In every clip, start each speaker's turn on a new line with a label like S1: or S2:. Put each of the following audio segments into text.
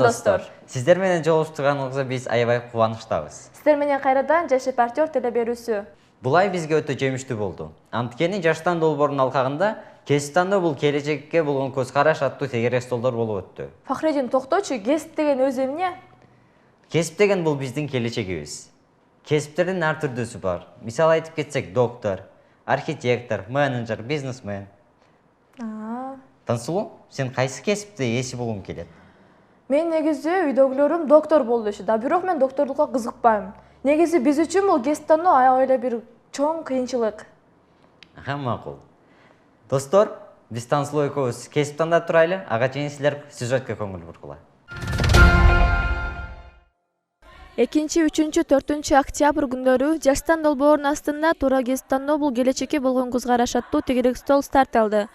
S1: достор.
S2: Сиздер менен жолугуштурганыбызга биз аябай кубанычтабыз.
S1: Сиздер менен кайрадан Жаш репортер теле берүүсү.
S2: Бул ай бизге өтө жемиштүү болду. Анткени жаштан долбоорунун алкагында кесип тандоо бул келечекке болгон көз караш аттуу тегерек столдор болуп өттү.
S1: Фахредин, токточу, кесип деген өзү эмне?
S2: Кесип деген бул биздин келечегибиз. Кесиптердин ар түрдүүсү бар. Мисалы айтып кетсек, доктор, архитектор, менеджер, бизнесмен. Тансулуу, сен кайсы кесипти ээси болгуң келет?
S1: Мен негизи үйдөгүлөрүм доктор болду дешти. Да бирок мен докторлукка кызыкпайм. Негизи биз үчүн бул кесип тандоо аябай эле бир чоң кыйынчылык.
S2: Макул. Достор, биз Тансулуу экөөбүз кесип тандап турайлы. Ага чейин силер сюжетке көңүл бургула.
S1: 2-3, 4 октябрь күндөрү жаштан долбоорунун астында туура кесип тандоо бул келечекке болгон көз караш аттуу тегерек стол старт алды.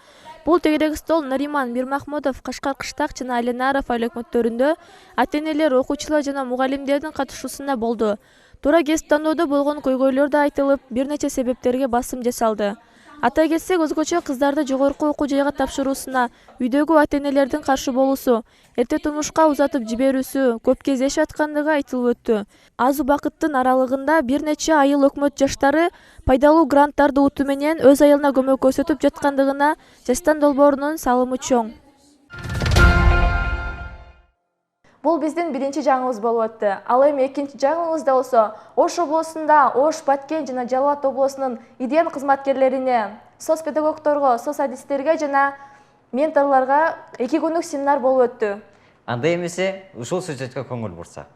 S1: Бул тегерек стол Нариман Мирмахмудов, Кашкар Кыштак жана Айленаров айыл өкмөттөрүндө ата-энелер, окуучулар жана мугалимдердин катышуусунда болду. Туура кесип тандоодо болгон көйгөйлөр да айтылып, бир нече себептерге басым жасалды. Ата кетсек, өзгөчө кыздарды жогорку окуу жайга тапшыруусуна үйдөгү ата-энелердин каршы болуусу, эрте турмушка узатып жиберүүсү көп кездешип аткандыгы айтылып өттү. Аз убакыттын аралыгында бир нече айыл өкмөт жаштары пайдалуу гранттарды утуу менен өз айылына көмөк көрсөтүп жаткандыгына жаштан долбоорунун салымы чоң. Бул биздин биринчи жаңыбыз болуп өттү. Ал эми экинчи жаңыбыз да болсо, Ош облусунда Ош, Баткен жана Жалал Абад облусунун идеян кызматкерлерине, соц педагогторго, соц адистерге жана менторлорго 2 күнлүк семинар болуп өттү.
S2: Анда эмесе ушул сюжетке көңүл бурсак.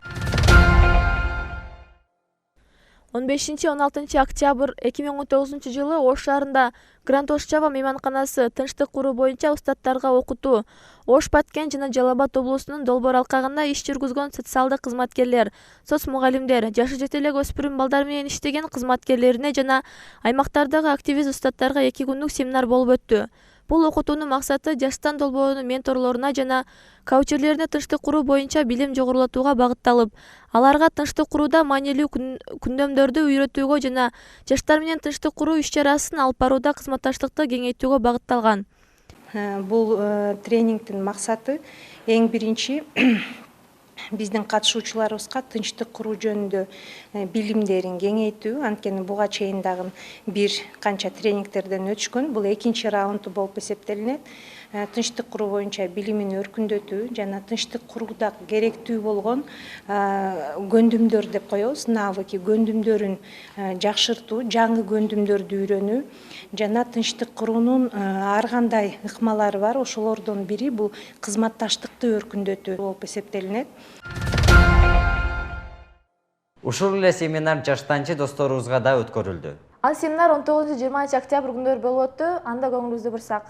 S1: 15-16 октябрь 2019 жылы Ош шаарында Гранд Ош Чава мейманканасы тынчтык куруу боюнча устаттарга окутуу, Ош, Баткен жана Жалал Абад облусунун долбоор алкагында иш жүргүзгөн социалдык кызматкерлер, соц мугалимдер, жашы жете элек өспүрүм балдар менен иштеген кызматкерлерине жана аймактардагы активист устаттарга 2 күнлүк семинар болуп өттү. Бул окутуунун максаты жаштан долбоорунун менторлоруна жана каучерлерине тынчтык куруу боюнча билим жогорулатууга багытталып, аларга тынчтык курууда маанилүү күндөмдөрдү үйрөтүүгө жана жаштар менен тынчтык куруу иш-чарасын алып барууда кызматташтыкты кеңейтүүгө багытталган.
S3: Бул тренингдин максаты эң биринчи биздин катышуучуларыбызга тынчтык куруу жөнүндө билимдерин кеңейтүү. Анткени буга чейин дагы бир канча тренингтерден өтүшкөн. Бул экинчи раунду болуп эсептелинет. Тынчтык куруу боюнча билимин өркүндөтүү жана тынчтык курууда керектүү болгон көндүмдөр деп коебуз, навыки көндүмдөрүн жакшыртуу, жаңы көндүмдөрдү үйрөнүү жана тынчтык куруунун ар кандай ыкмалары бар. Ошолордун бири бул кызматташтыкты өркүндөтүү болуп эсептелинет.
S2: Ушул эле семинар жаштанчы досторубузга да өткөрүлдү.
S1: Ал семинар 19-20 октябрь күндөрү болуп өттү. Анда көңүлүбүздү бурсак.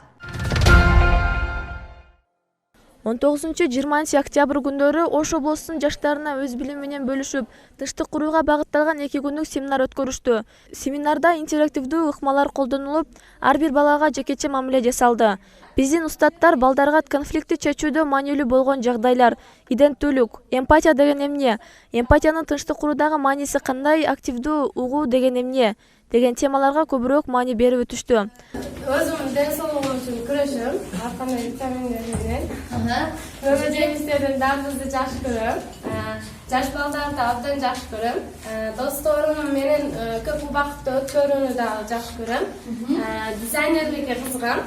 S1: 19-20 октябрь күндөрү Ош облусунун жаштарына өз билими менен бөлүшүп, тынчтык курууга багытталган 2 күнлүк семинар өткөрүштү. Семинарда интерактивдүү ыкмалар колдонулуп, ар бир балага жекече мамиле жасалды. Биздин устаттар балдарга конфликтти чечүүдө маанилүү болгон жагдайлар, иденттүүлүк, эмпатия деген эмне, эмпатиянын тынчтык куруудагы мааниси кандай, активдүү угуу деген эмне деген темаларга көбүрөөк маани берип өтүштү.
S4: Өзүмдүн ден соолугум үчүн күрөшөм, ар кандай витаминдер менен. Мөбө жемиштерден дардызды жакшы көрөм. Жаш балдарды абдан жакшы көрөм. Досторум менен көп убакытты өткөрүүнү да жакшы көрөм. Дизайнерликке кызыгам.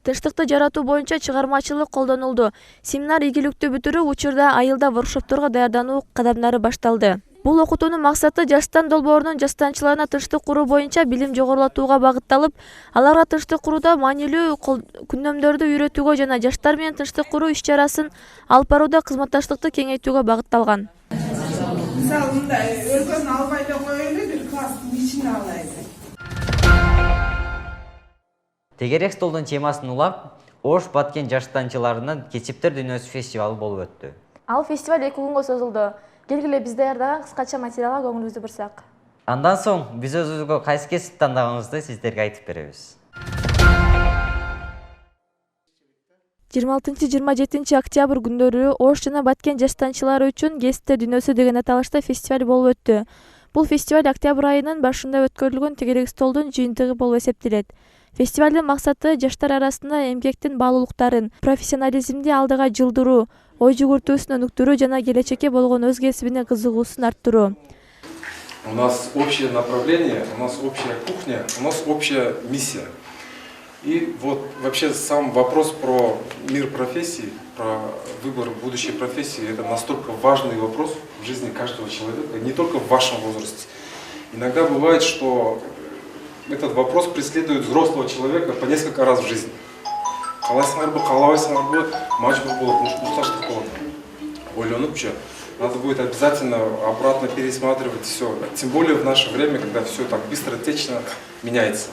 S1: Тынчтыкты жаратуу боюнча чыгармачылык колдонулду. Семинар ийгиликтүү бүтүрүп, учурда айылда воркшопторго даярдануу кадамдары башталды. Бул окутуунун максаты жаштан долбоорунун жаштанчыларына тынчтык куруу боюнча билим жогорулатууга багытталып, аларга тынчтык курууда маанилүү күндөмдөрдү үйрөтүүгө жана жаштар менен тынчтык куруу иш-чарасын алып барууда кызматташтыкты кеңейтүүгө багытталган.
S5: Мисалы, мындай өлкөнү албай эле коелу, бир класстын ичине алайлы.
S2: Тегерек столдун темасын улап, Ош, Баткен жаштанчыларынын кесиптер дүйнөсү фестивалы болуп өттү.
S1: Ал фестиваль 2 күнгө созулду. Келгиле биз даярдаган кыскача материалга көңүлүбүздү бурсак.
S2: Андан соң биз өзүбүзгө кайсы кесип тандагыбызды сиздерге айтып беребиз.
S1: 26-27 октябрь күндөрү Ош жана Баткен жаштанчылары үчүн кесиптер дүйнөсү деген аталышта фестиваль болуп өттү. Бул фестиваль октябрь айынын башында өткөрүлгөн тегерек столдун жыйынтыгы болуп эсептелет. Фестивалдын максаты жаштар арасында эмгектин баалуулуктарын, профессионализмди алдыга жылдыруу, ой жүгүртүүсүн өнүктүрүү жана келечекке болгон өз кесибине кызыгуусун арттыруу.
S6: У нас общее направление, у нас общая кухня, у нас общая миссия. И вот вообще сам вопрос про мир профессий, про выбор будущей профессии, это настолько важный вопрос в жизни каждого человека, не только в вашем возрасте. Иногда бывает, что этот вопрос преследует взрослого человека по несколько раз в жизни. Надо будет обязательно обратно пересматривать все. Тем более в наше время, когда все так быстротечно меняется.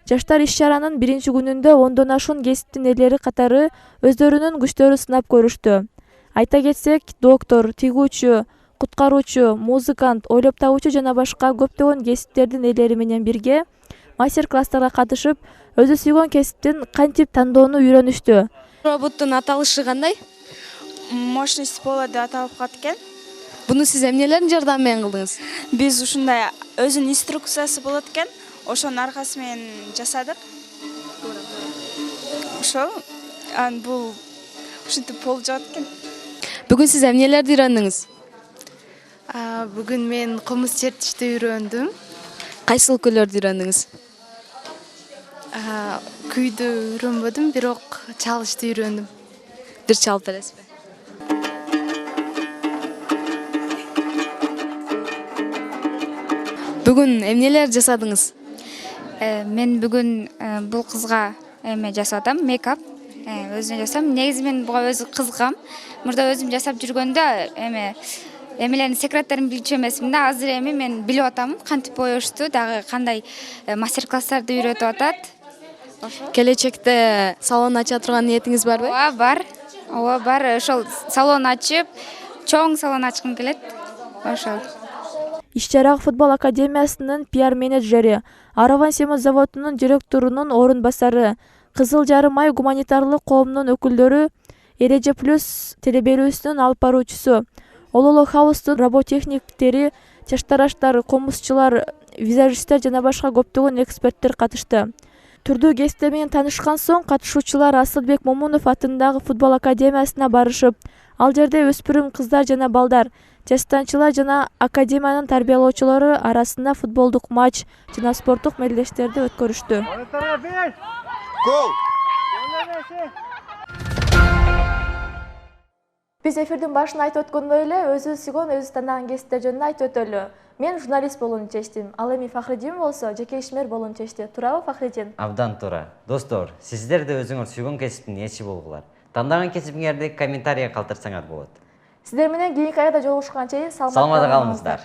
S1: Жаштар иш-чаранын биринчи күнүндө ондон ашуун кесиптин ээлери катары өздөрүнүн күчтөрүн сынап көрүштү. Айта кетсек, доктор, тигүүчү, куткаруучу, музыкант, ойлоп табуучу жана башка көптөгөн кесиптердин ээлери менен бирге мастер-класстарга катышып, өзү сүйгөн кесиптин кантип тандоону үйрөнүштү.
S7: Роботтун аталышы кандай?
S8: Мощность пола деп аталып калат экен.
S7: Буну сиз эмнелердин жардамы менен кылдыңыз?
S8: Биз ушундай өзүнүн инструкциясы болот экен. Ошонун аркасы менен жасадык. Ошол бул ушинтип болуп жатат экен.
S7: Бүгүн сиз эмнелерди үйрөндүңүз?
S9: Бүгүн мен комуз чертишти үйрөндүм.
S7: Кайсы өлкөлөрдү үйрөндүңүз?
S9: Күйдү үйрөнбөдүм, бирок чалышты үйрөндүм.
S7: Бир чалып бересизби? Бүгүн эмнелер жасадыңыз?
S10: Мен бүгүн бул кызга эме жасадым, мейкап. Өзүм жасам. Негизи мен буга өзү кызыгам. Мурда өзүм жасап жүргөндө эмелердин секреттерин билчү эмесмин да. Азыр эми мен билип атам кантип боешту, дагы кандай мастер-класстарды үйрөтүп атат.
S7: Келечекте салон ача турган ниетиңиз барбы?
S10: Ооба, бар. Ошол салон ачып, чоң салон ачкым келет. Ошол.
S1: Иш-чарага футбол академиясынын пиар менеджери, Араван семент заводунун директорунун орун басары, Кызыл Жарым ай гуманитарлык коомунун өкүлдөрү, Эреже плюс телеберүүсүнүн алып баруучусу, Ололо хаустун роботехниктери, чаштараштар, комузчулар, визажисттер жана башка көптөгөн эксперттер катышты. Түрдүү кесиптер менен таанышкан соң катышуучулар Асылбек Момунов атындагы футбол академиясына барышып, ал жерде өспүрүм кыздар жана балдар, жаштанчылар жана академиянын тарбиялоочулары арасында футболдук матч жана спорттук мелдештерди өткөрүштү. Биз эфирдин башында айтып өткөндөй эле, өзүбүз сүйгөн, өзүбүз тандаган кесиптер жөнүндө айтып өтөлү. Мен журналист болууну чечтим. Ал эми Фахриддин болсо жеке ишмер болууну чечти. Туурабы, Фахриддин?
S2: Абдан туура. Достор, сиздер да өзүңөр сүйгөн кесиптин ээси болгула. Тандаган кесибиңерди комментарийге калтырсаңар болот.
S1: Сиздер менен кийинки айда жолугушканга чейин
S2: саламатта калыңыздар.